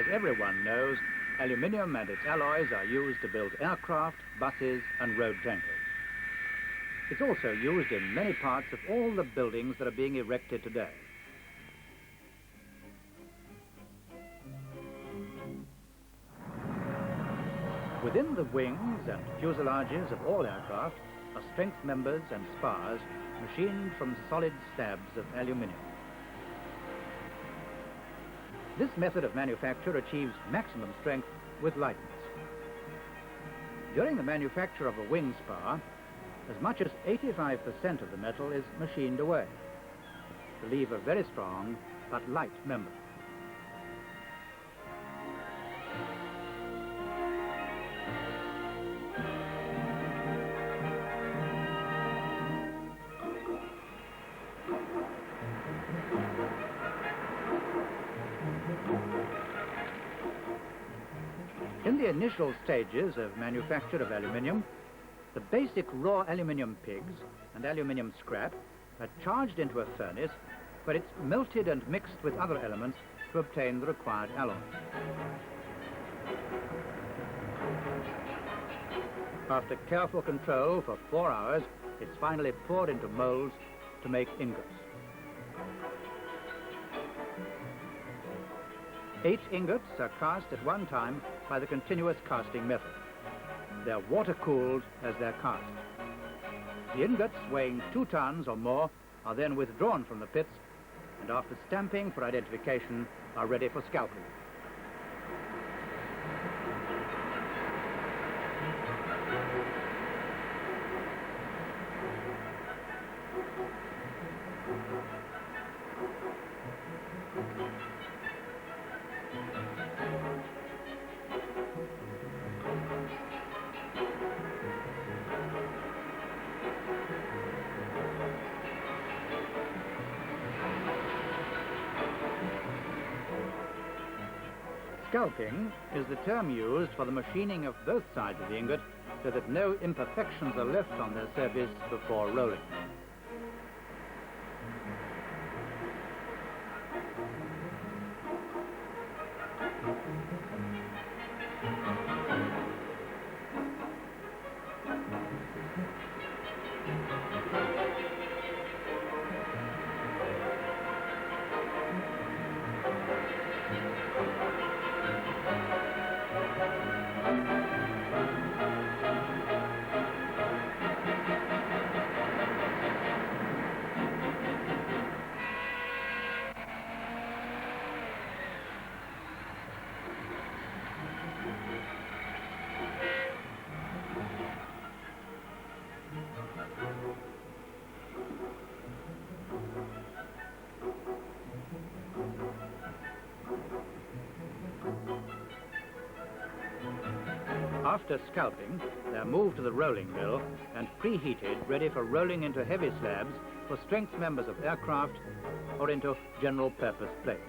As everyone knows, aluminium and its alloys are used to build aircraft, buses and road tankers. It's also used in many parts of all the buildings that are being erected today. Within the wings and fuselages of all aircraft are strength members and spars machined from solid slabs of aluminium. This method of manufacture achieves maximum strength with lightness. During the manufacture of a wing spar, as much as 85% of the metal is machined away to leave a very strong but light member. In the initial stages of manufacture of aluminium, the basic raw aluminium pigs and aluminium scrap are charged into a furnace where it's melted and mixed with other elements to obtain the required alloy. After careful control for 4 hours, it's finally poured into molds to make ingots. 8 ingots are cast at one time by the continuous casting method. They're water-cooled as they're cast. The ingots weighing 2 tons or more are then withdrawn from the pits and after stamping for identification are ready for scalping. Scalping is the term used for the machining of both sides of the ingot so that no imperfections are left on their surface before rolling. After scalping, they're moved to the rolling mill and preheated, ready for rolling into heavy slabs for strength members of aircraft or into general purpose plate.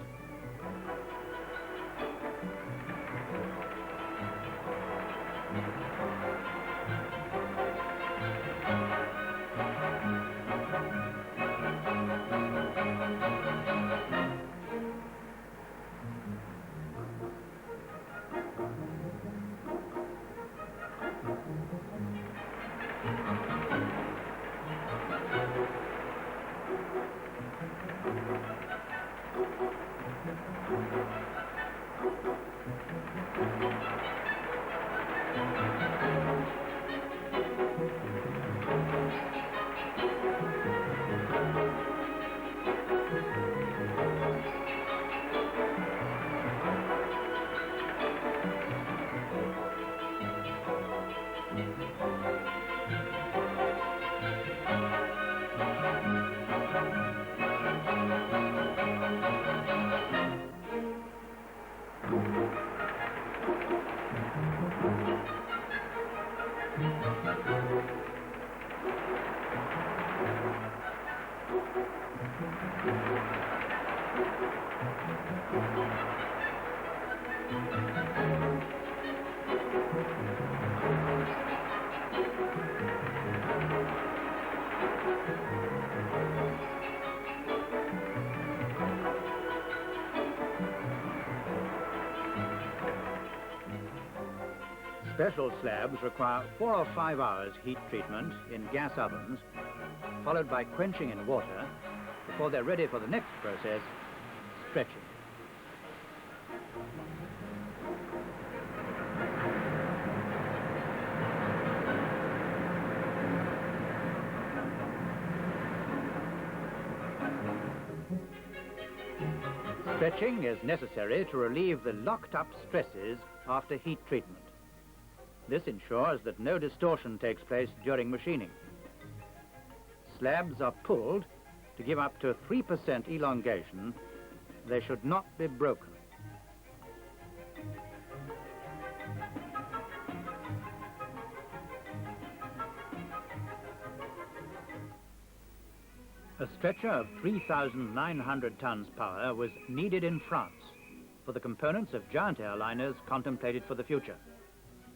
Special slabs require 4 or 5 hours heat treatment in gas ovens, followed by quenching in water, before they're ready for the next process, stretching. Stretching is necessary to relieve the locked-up stresses after heat treatment. This ensures that no distortion takes place during machining. Slabs are pulled to give up to 3% elongation. They should not be broken. A stretcher of 3,900 tons power was needed in France for the components of giant airliners contemplated for the future.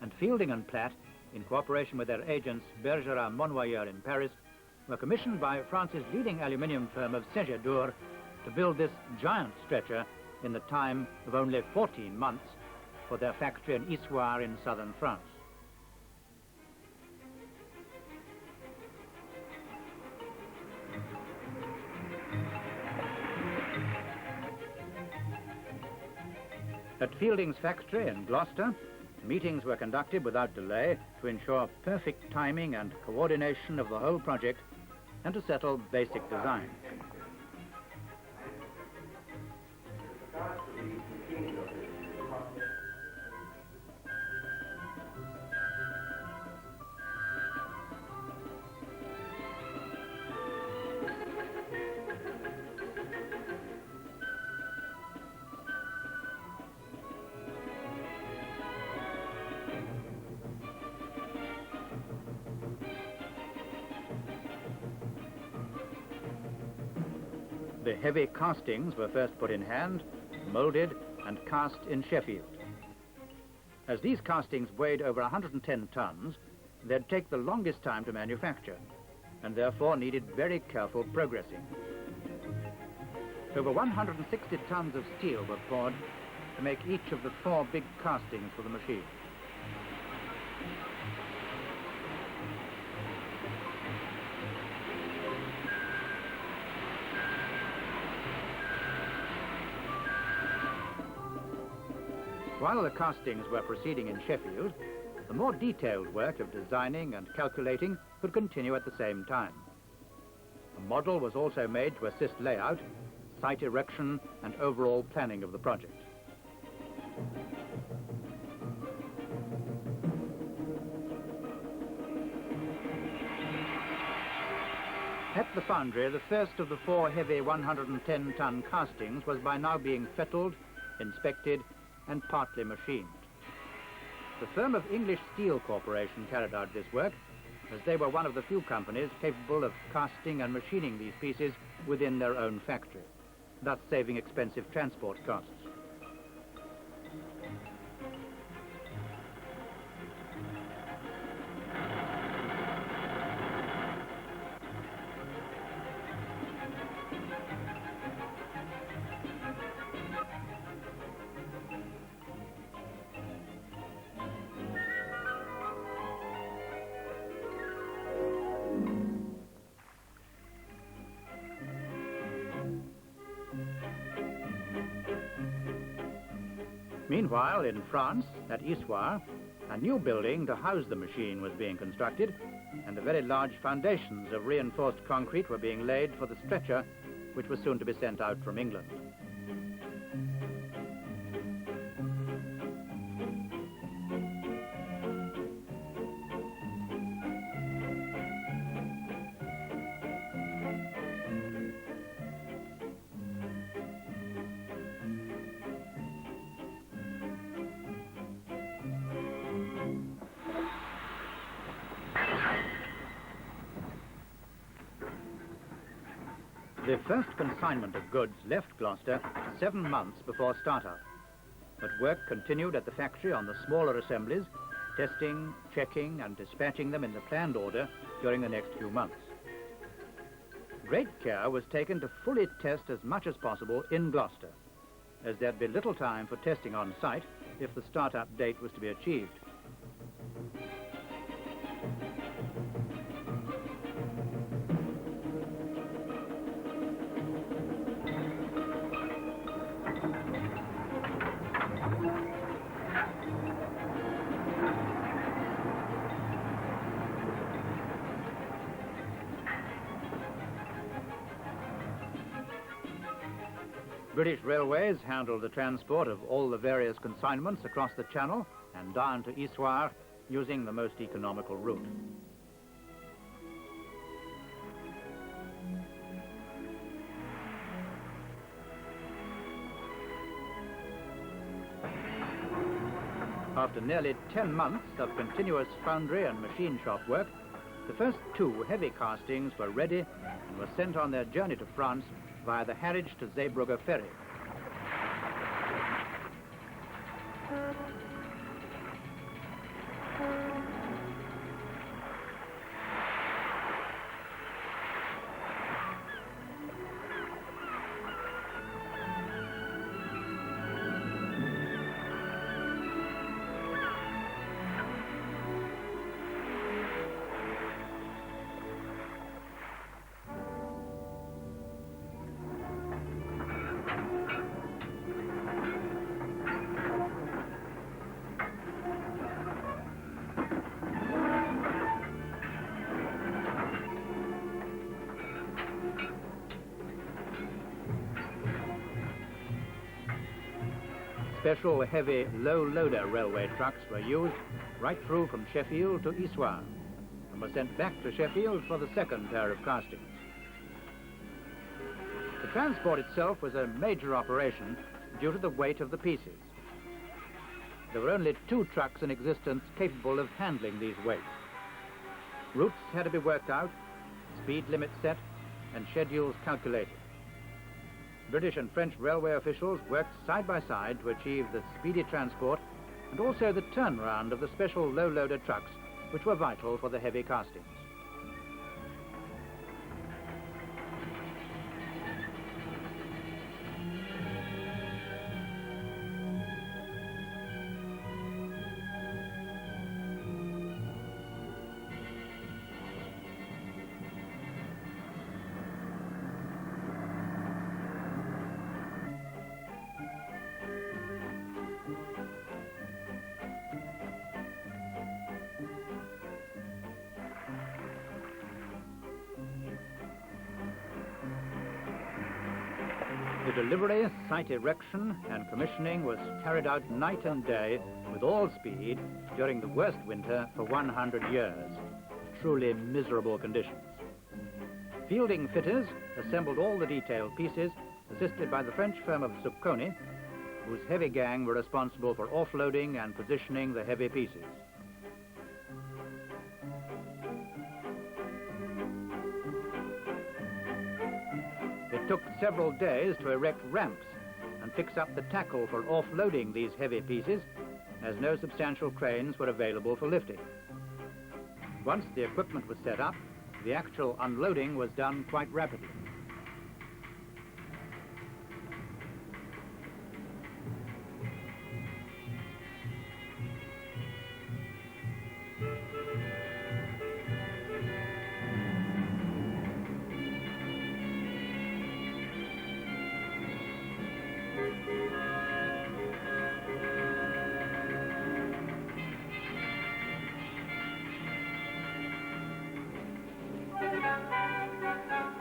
And Fielding and Platt, in cooperation with their agents Bergerat Monnoyer in Paris, were commissioned by France's leading aluminium firm of Saint-Gedour to build this giant stretcher in the time of only 14 months for their factory in Issoire in southern France. At Fielding's factory in Gloucester, meetings were conducted without delay to ensure perfect timing and coordination of the whole project and to settle basic design. The heavy castings were first put in hand, moulded and cast in Sheffield. As these castings weighed over 110 tons, they'd take the longest time to manufacture and therefore needed very careful progressing. Over 160 tons of steel were poured to make each of the 4 big castings for the machine. While the castings were proceeding in Sheffield, the more detailed work of designing and calculating could continue at the same time. A model was also made to assist layout, site erection, and overall planning of the project. At the foundry, the first of the 4 heavy 110-ton castings was by now being fettled, inspected, and partly machined. The firm of English Steel Corporation carried out this work, as they were one of the few companies capable of casting and machining these pieces within their own factory, thus saving expensive transport costs. Meanwhile, in France, at Issoire, a new building to house the machine was being constructed, and the very large foundations of reinforced concrete were being laid for the stretcher, which was soon to be sent out from England. The first consignment of goods left Gloucester 7 months before startup, but work continued at the factory on the smaller assemblies, testing, checking and dispatching them in the planned order during the next few months. Great care was taken to fully test as much as possible in Gloucester, as there'd be little time for testing on site if the startup date was to be achieved. British Railways handled the transport of all the various consignments across the Channel and down to Issoire using the most economical route. After nearly 10 months of continuous foundry and machine shop work, the first 2 heavy castings were ready and were sent on their journey to France via the Harwich to Zeebrugge ferry. Special heavy low-loader railway trucks were used right through from Sheffield to Issoire and were sent back to Sheffield for the second pair of castings. The transport itself was a major operation due to the weight of the pieces. There were only 2 trucks in existence capable of handling these weights. Routes had to be worked out, speed limits set, and schedules calculated. British and French railway officials worked side by side to achieve the speedy transport and also the turnaround of the special low-loader trucks, which were vital for the heavy castings. The delivery, site erection and commissioning was carried out night and day with all speed during the worst winter for 100 years. Truly miserable conditions. Fielding fitters assembled all the detailed pieces, assisted by the French firm of Zucconi, whose heavy gang were responsible for offloading and positioning the heavy pieces. It took several days to erect ramps and fix up the tackle for offloading these heavy pieces, as no substantial cranes were available for lifting. Once the equipment was set up, the actual unloading was done quite rapidly.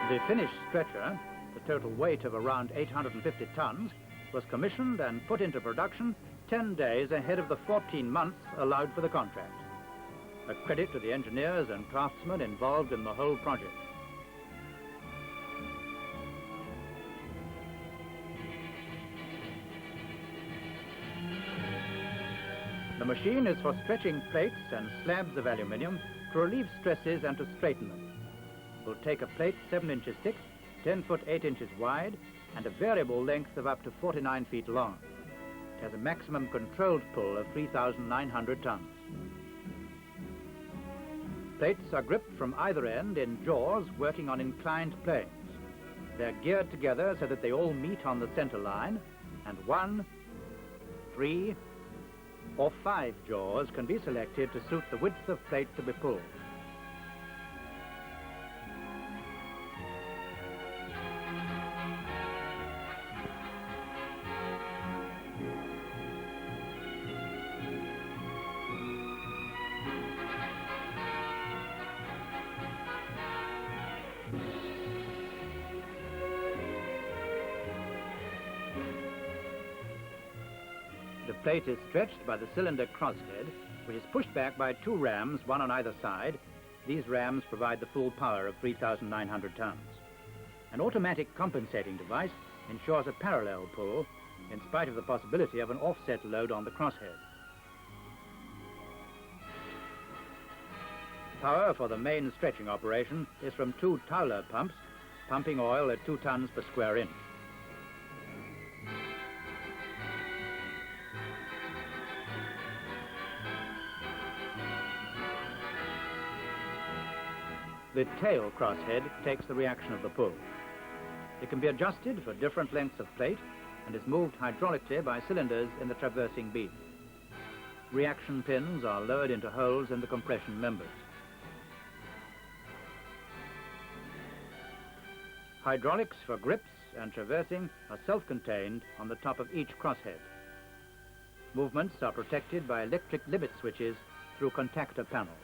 The finished stretcher, the total weight of around 850 tons, was commissioned and put into production 10 days ahead of the 14 months allowed for the contract. A credit to the engineers and craftsmen involved in the whole project. The machine is for stretching plates and slabs of aluminium to relieve stresses and to straighten them. Will take a plate 7 inches thick, 10 foot 8 inches wide, and a variable length of up to 49 feet long. It has a maximum controlled pull of 3,900 tons. Plates are gripped from either end in jaws working on inclined planes. They're geared together so that they all meet on the center line, and 1, 3, or 5 jaws can be selected to suit the width of plate to be pulled. The plate is stretched by the cylinder crosshead, which is pushed back by 2 rams, one on either side. These rams provide the full power of 3,900 tons. An automatic compensating device ensures a parallel pull, in spite of the possibility of an offset load on the crosshead. Power for the main stretching operation is from 2 Towler pumps, pumping oil at 2 tons per square inch. The tail crosshead takes the reaction of the pull. It can be adjusted for different lengths of plate and is moved hydraulically by cylinders in the traversing beam. Reaction pins are lowered into holes in the compression members. Hydraulics for grips and traversing are self-contained on the top of each crosshead. Movements are protected by electric limit switches through contactor panels.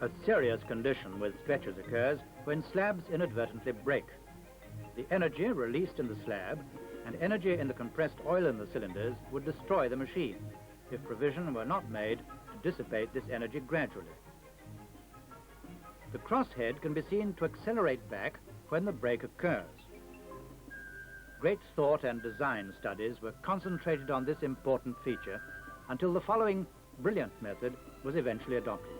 A serious condition with stretchers occurs when slabs inadvertently break. The energy released in the slab and energy in the compressed oil in the cylinders would destroy the machine if provision were not made to dissipate this energy gradually. The crosshead can be seen to accelerate back when the break occurs. Great thought and design studies were concentrated on this important feature until the following brilliant method was eventually adopted.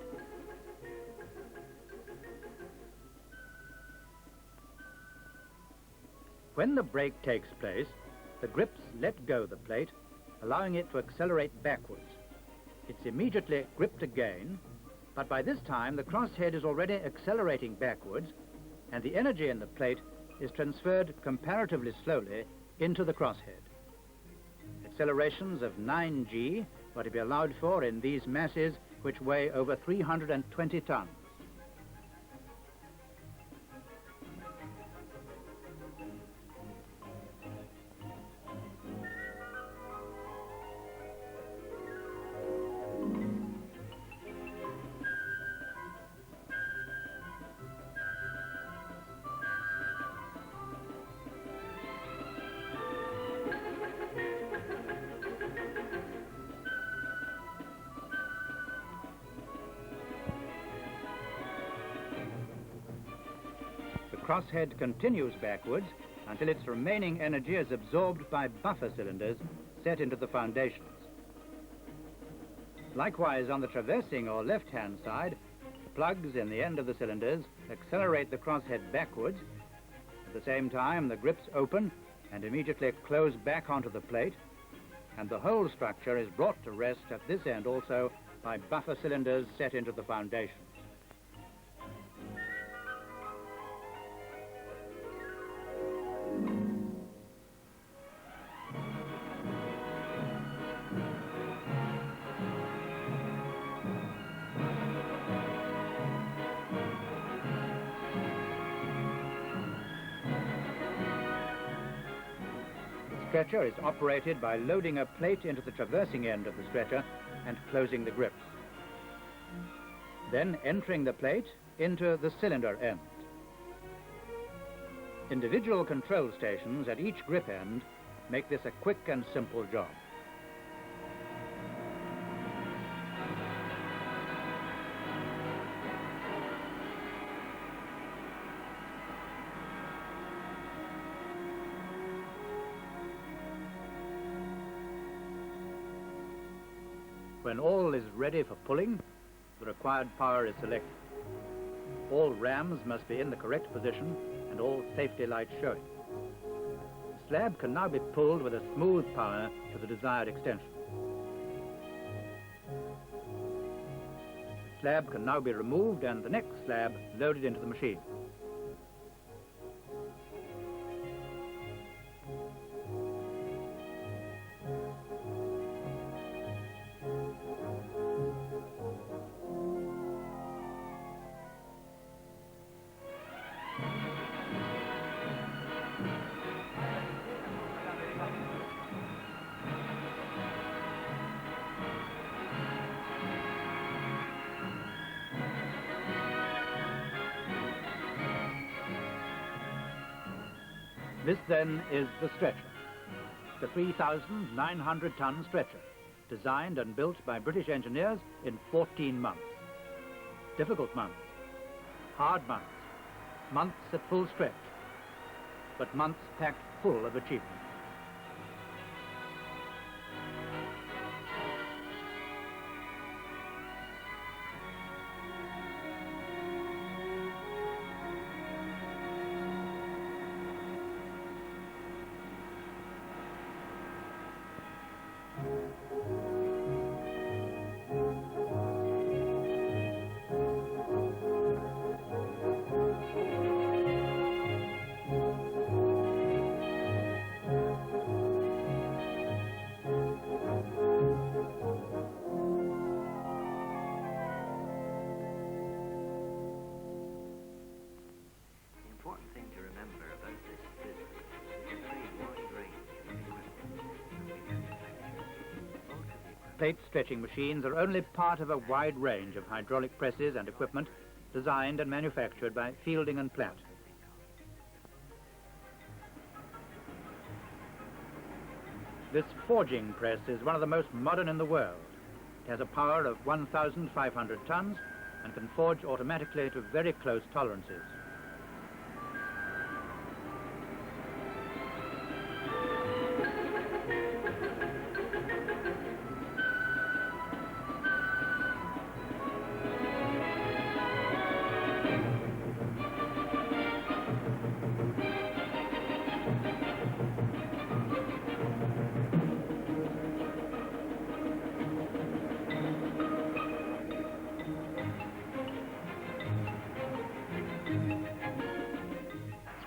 When the break takes place, the grips let go the plate, allowing it to accelerate backwards. It's immediately gripped again, but by this time the crosshead is already accelerating backwards, and the energy in the plate is transferred comparatively slowly into the crosshead. Accelerations of 9G are to be allowed for in these masses which weigh over 320 tons. The crosshead continues backwards until its remaining energy is absorbed by buffer cylinders set into the foundations. Likewise, on the traversing or left-hand side, the plugs in the end of the cylinders accelerate the crosshead backwards. At the same time, the grips open and immediately close back onto the plate, and the whole structure is brought to rest at this end also by buffer cylinders set into the foundations. The stretcher is operated by loading a plate into the traversing end of the stretcher and closing the grips. Then entering the plate into the cylinder end. Individual control stations at each grip end make this a quick and simple job. When all is ready for pulling, the required power is selected. All rams must be in the correct position and all safety lights showing. The slab can now be pulled with a smooth power to the desired extension. slab can now be removed and the next slab loaded into the machine. This then is the stretcher, the 3,900-ton stretcher, designed and built by British engineers in 14 months. Difficult months, hard months, months at full stretch, but months packed full of achievement. Plate stretching machines are only part of a wide range of hydraulic presses and equipment designed and manufactured by Fielding and Platt. This forging press is one of the most modern in the world. It has a power of 1,500 tons and can forge automatically to very close tolerances.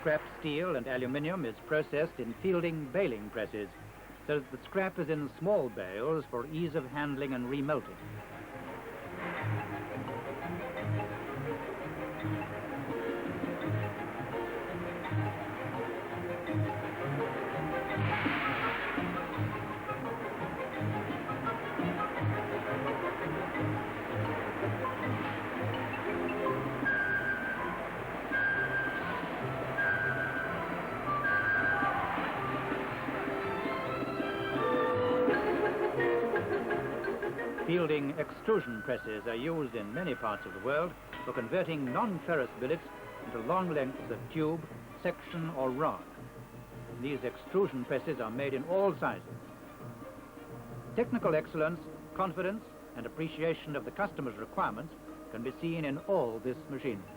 Scrap steel and aluminium is processed in Fielding baling presses, so that the scrap is in small bales for ease of handling and remelting. Fielding extrusion presses are used in many parts of the world for converting non-ferrous billets into long lengths of tube, section or rod. These extrusion presses are made in all sizes. Technical excellence, confidence and appreciation of the customer's requirements can be seen in all this machinery.